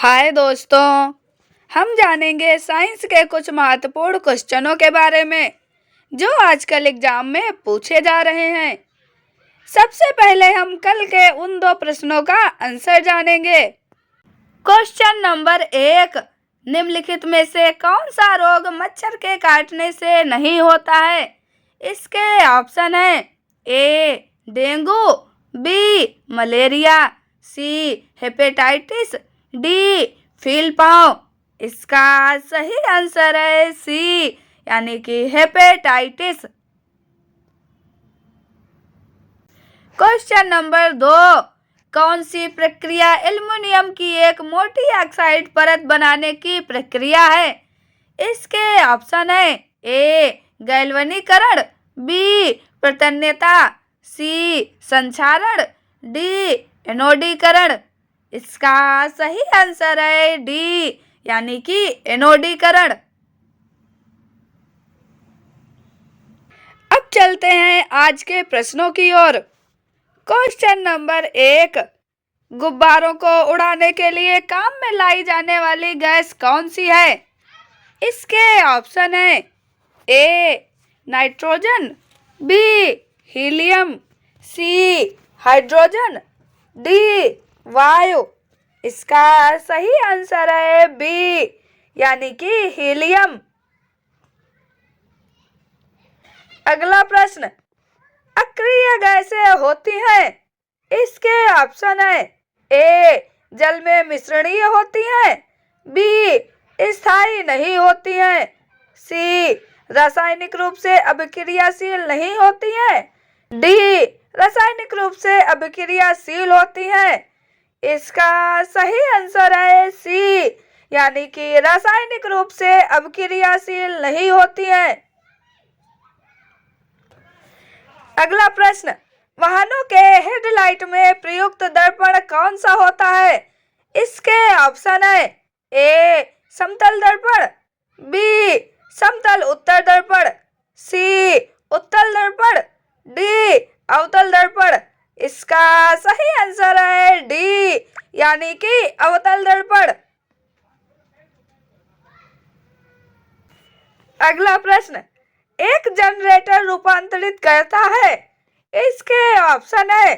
हाय दोस्तों, हम जानेंगे साइंस के कुछ महत्वपूर्ण क्वेश्चनों के बारे में जो आजकल एग्जाम में पूछे जा रहे हैं। सबसे पहले हम कल के उन दो प्रश्नों का आंसर जानेंगे। क्वेश्चन नंबर 1, निम्नलिखित में से कौन सा रोग मच्छर के काटने से नहीं होता है? इसके ऑप्शन है A dengue, B malaria, C hepatitis, D फीलपाव। इसका सही आंसर है सी यानी कि हेपेटाइटिस। क्वेश्चन नंबर 2, कौन सी प्रक्रिया एल्युमिनियम की एक मोटी ऑक्साइड परत बनाने की प्रक्रिया है? इसके ऑप्शन है ए गैल्वनीकरण, बी प्रतन्यता, सी संक्षारण, डी एनोडीकरण। इसका सही आंसर है डी यानी कि एनोडीकरण। अब चलते हैं आज के प्रश्नों की ओर। क्वेश्चन नंबर 1, गुब्बारों को उड़ाने के लिए काम में लाई जाने वाली गैस कौन सी है? इसके ऑप्शन है A nitrogen, B helium, C hydrogen, D वायु। इसका सही आंसर है बी यानी कि हीलियम। अगला प्रश्न, अक्रिय गैसें होती हैं। इसके ऑप्शन है ए जल में मिश्रणीय होती हैं, बी स्थायी नहीं होती हैं, सी रासायनिक रूप से अभिक्रियाशील नहीं होती हैं, डी रासायनिक रूप से अभिक्रियाशील होती हैं। इसका सही आंसर है सी यानी कि रासायनिक रूप से अभिक्रियाशील नहीं होती हैं। अगला प्रश्न, वाहनों के हेडलाइट में प्रयुक्त दर्पण कौन सा होता है? इसके ऑप्शन है ए समतल दर्पण, बी समतल उत्तर दर्पण, सी उत्तल दर्पण, डी अवतल दर्पण। इसका सही आंसर है डी यानी कि अवतल दर्पण। अगला प्रश्न, एक जनरेटर रूपांतरित करता है। इसके ऑप्शन है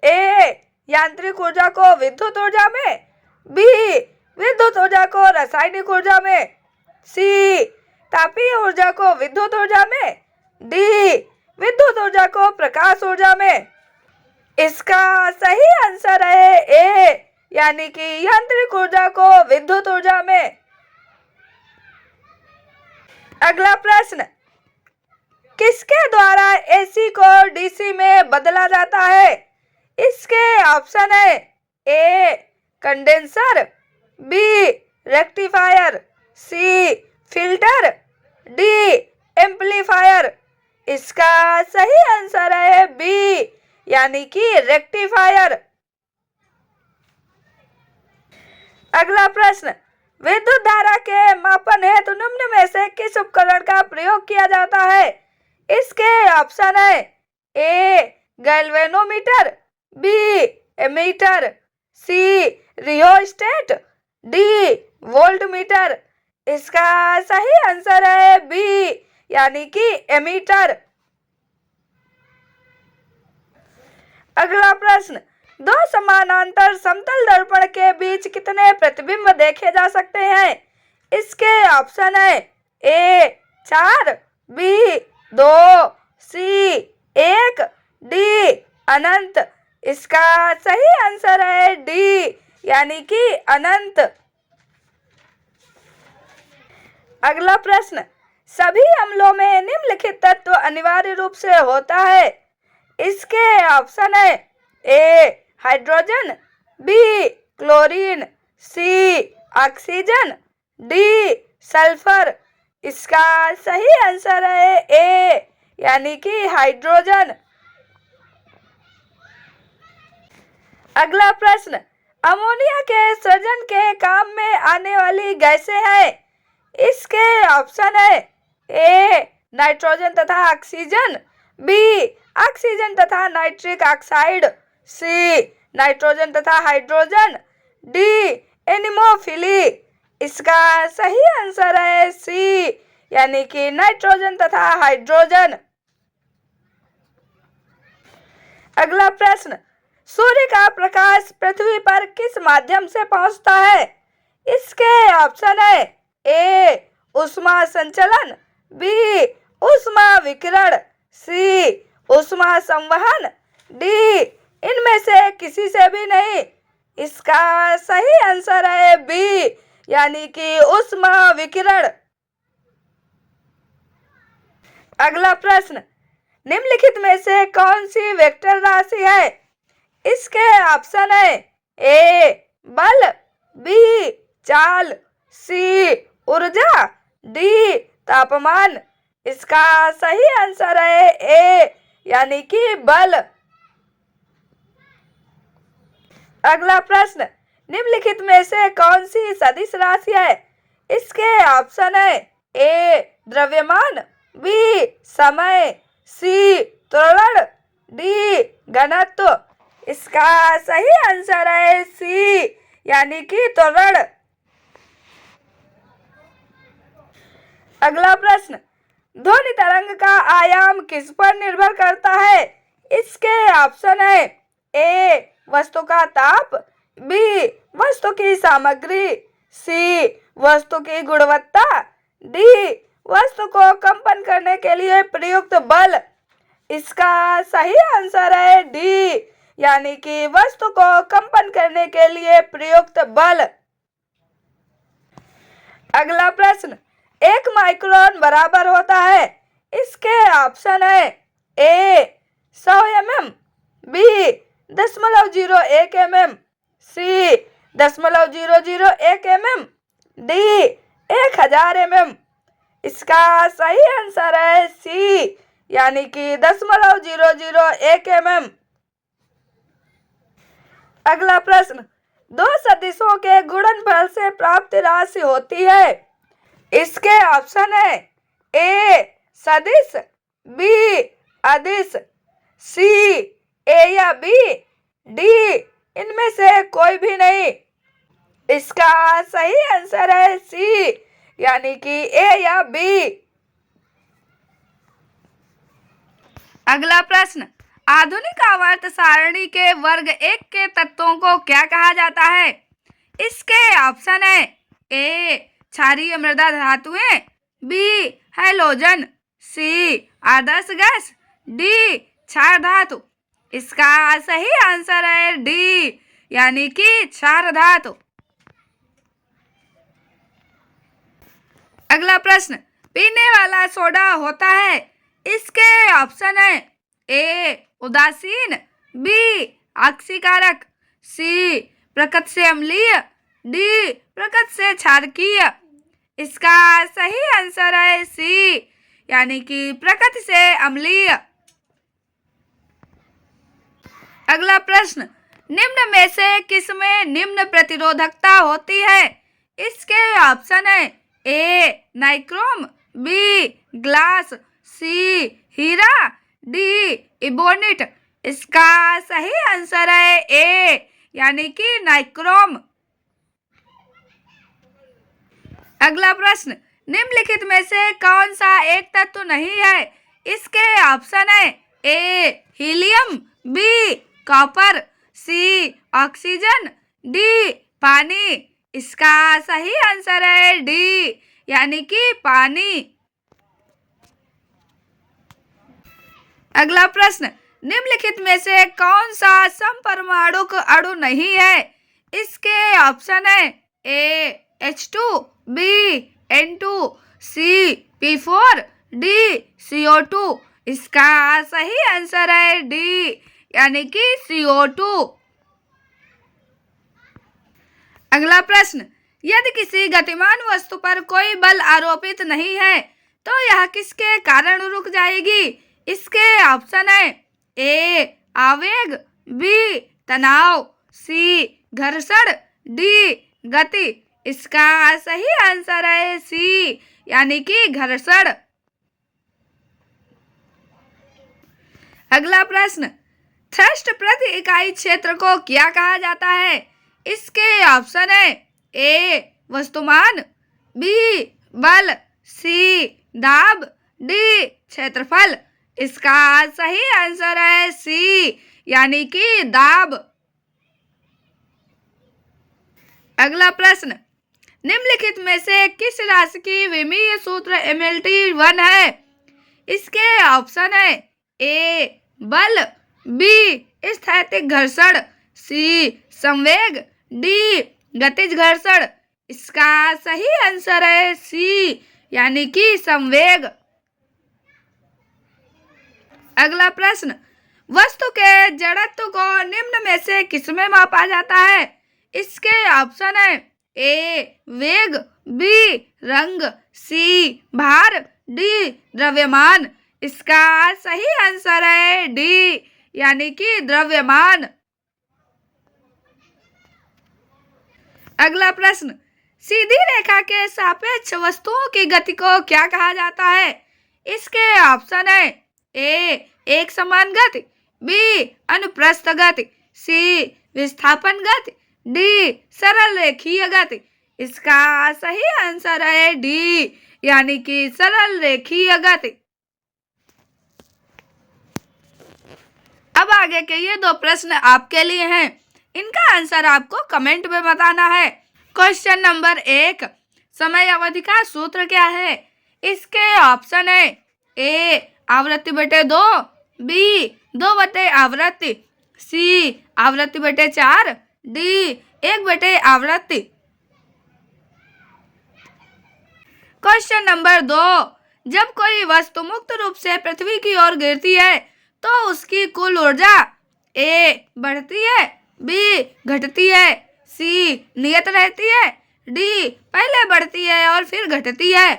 ए यांत्रिक ऊर्जा को विद्युत ऊर्जा में, बी विद्युत ऊर्जा को रासायनिक ऊर्जा में, सी तापीय ऊर्जा को विद्युत ऊर्जा में, डी विद्युत ऊर्जा को प्रकाश ऊर्जा में। इसका सही आंसर है ए यानी कि यांत्रिक ऊर्जा को विद्युत ऊर्जा में। अगला प्रश्न, किसके द्वारा एसी को डीसी में बदला जाता है? इसके ऑप्शन है ए कंडेंसर, बी रेक्टिफायर, सी फिल्टर, डी एम्पलीफायर। इसका सही आंसर है बी यानी कि रेक्टिफायर। अगला प्रश्न, विद्युत धारा के मापन हेतु निम्न में से किस उपकरण का प्रयोग किया जाता है? इसके ऑप्शन है ए गैल्वेनोमीटर, बी एमीटर, सी रियोस्टेट, डी वोल्टमीटर। इसका सही आंसर है बी यानी कि एमीटर। अगला प्रश्न, दो समानांतर समतल दर्पण के बीच कितने प्रतिबिंब देखे जा सकते हैं? इसके ऑप्शन है ए 4, बी 2, सी 1, डी अनंत। इसका सही आंसर है डी यानी कि अनंत। अगला प्रश्न, सभी अम्लों में निम्नलिखित तत्व अनिवार्य रूप से होता है। इसके ऑप्शन है ए हाइड्रोजन, बी क्लोरीन, सी ऑक्सीजन, डी सल्फर। इसका सही आंसर है ए यानी कि हाइड्रोजन। अगला प्रश्न, अमोनिया के सृजन के काम में आने वाली गैसें हैं। इसके ऑप्शन है ए नाइट्रोजन तथा ऑक्सीजन, बी ऑक्सीजन तथा नाइट्रिक ऑक्साइड, सी नाइट्रोजन तथा हाइड्रोजन, डी एनिमोफिली। इसका सही आंसर है सी, यानी कि नाइट्रोजन तथा हाइड्रोजन। अगला प्रश्न, सूर्य का प्रकाश पृथ्वी पर किस माध्यम से पहुंचता है? इसके ऑप्शन है ए ऊष्मा संचलन, बी ऊष्मा विकिरण, सी ऊष्मा संवहन, डी इनमें से किसी से भी नहीं। इसका सही आंसर है बी, यानी कि ऊष्मा विकिरण। अगला प्रश्न, निम्नलिखित में से कौन सी वेक्टर राशि है? इसके ऑप्शन है ए बल, बी चाल, सी ऊर्जा, डी तापमान। इसका सही आंसर है ए, यानी कि बल। अगला प्रश्न, निम्नलिखित में से कौन सी सदिश राशि है? इसके ऑप्शन है ए द्रव्यमान, बी समय, सी त्वरण, डी घनत्व। इसका सही आंसर है सी, यानी कि त्वरण। अगला प्रश्न, ध्वनि तरंग का आयाम किस पर निर्भर करता है? इसके ऑप्शन है ए वस्तु का ताप, बी वस्तु की सामग्री, सी वस्तु की गुणवत्ता, डी वस्तु को कंपन करने के लिए प्रयुक्त बल। इसका सही आंसर है डी, यानी कि वस्तु को कंपन करने के लिए प्रयुक्त बल। अगला प्रश्न, 1 माइक्रोन बराबर होता है? इसके ऑप्शन है ए 100 mm, बी 0.01 mm, सी 0.001 mm, डी 1000 mm। इसका सही आंसर है सी, यानी कि 0.001 mm। अगला प्रश्न, दो सदिशों के गुणनफल से प्राप्त राशि होती है? इसके ऑप्शन है ए सदिश, बी अदिश, सी ए या बी, डी इनमें से कोई भी नहीं। इसका सही आंसर है सी, यानी कि ए या बी। अगला प्रश्न, आधुनिक आवर्त सारणी के वर्ग 1 के तत्वों को क्या कहा जाता है? इसके ऑप्शन है ए क्षारीय मृदा धातुएं, बी हैलोजन, सी आदर्श गैस, डी क्षार धातु। इसका सही आंसर है डी, यानी कि क्षार धातु। अगला प्रश्न, पीने वाला सोडा होता है? इसके ऑप्शन है ए उदासीन, बी ऑक्सीकारक, सी प्रकृति से अम्लीय, डी प्रकृति से क्षारकीय। इसका सही आंसर है सी, यानी कि प्रकृति से अम्लीय। अगला प्रश्न, निम्न में से किसमें निम्न प्रतिरोधकता होती है? इसके ऑप्शन है ए नाइक्रोम, बी ग्लास, सी हीरा, डी इबोनिट। इसका सही आंसर है ए, यानी कि नाइक्रोम। अगला प्रश्न, निम्नलिखित में से कौन सा एक तत्व नहीं है? इसके ऑप्शन है ए हीलियम, बी कॉपर, सी ऑक्सीजन, डी पानी। इसका सही आंसर है डी, यानी कि पानी। अगला प्रश्न, निम्नलिखित में से कौन सा समपरमाणुक अणु नहीं है? इसके ऑप्शन है ए H2, बी N2, सी P4, डी CO2। इसका सही आंसर है डी, यानी कि CO2। अगला प्रश्न, यदि किसी गतिमान वस्तु पर कोई बल आरोपित नहीं है तो यह किसके कारण रुक जाएगी? इसके ऑप्शन है ए आवेग, बी तनाव, सी घर्षण, डी गति। इसका सही आंसर है सी, यानी कि घर्षण। अगला प्रश्न, थ्रस्ट प्रति इकाई क्षेत्र को क्या कहा जाता है? इसके ऑप्शन है ए वस्तुमान, बी बल, सी दाब, डी क्षेत्रफल। इसका सही आंसर है सी, यानी कि दाब। अगला प्रश्न, निम्नलिखित में से किस राशि की विमीय सूत्र MLT1 है? इसके ऑप्शन है ए बल, बी स्थैतिक घर्षण, सी संवेग, डी गतिज घर्षण। इसका सही आंसर है सी, यानी कि संवेग। अगला प्रश्न, वस्तु के जड़त्व को निम्न में से किसमें मापा जाता है? इसके ऑप्शन है ए वेग, बी रंग, सी भार, डी द्रव्यमान। इसका सही आंसर है डी, यानी कि द्रव्यमान। अगला प्रश्न, सीधी रेखा के सापेक्ष वस्तुओं की गति को क्या कहा जाता है? इसके ऑप्शन है ए एक समान गति, बी अनुप्रस्थ गति, सी विस्थापन गति, डी सरल रेखीय गति। इसका सही आंसर है डी, यानी कि सरल रेखीय गति। अब आगे के ये 2 प्रश्न आपके लिए हैं, इनका आंसर आपको कमेंट में बताना है। क्वेश्चन नंबर 1, समय अवधि का सूत्र क्या है? इसके ऑप्शन है ए आवृत्ति बटे 2, बी 2 बटे आवृत्ति, सी आवृत्ति बटे 4, डी 1 बटे आवृत्ति। क्वेश्चन नंबर 2, जब कोई वस्तु मुक्त रूप से पृथ्वी की ओर गिरती है तो उसकी कुल ऊर्जा ए बढ़ती है, बी घटती है, सी नियत रहती है, डी पहले बढ़ती है और फिर घटती है।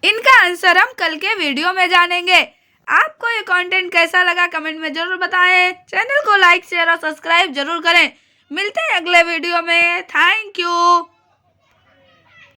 इनका आंसर हम कल के वीडियो में जानेंगे। आपको ये कंटेंट कैसा लगा कमेंट में जरूर बताएं। चैनल को लाइक शेयर और सब्सक्राइब जरूर करें। मिलते हैं अगले वीडियो में। Thank you.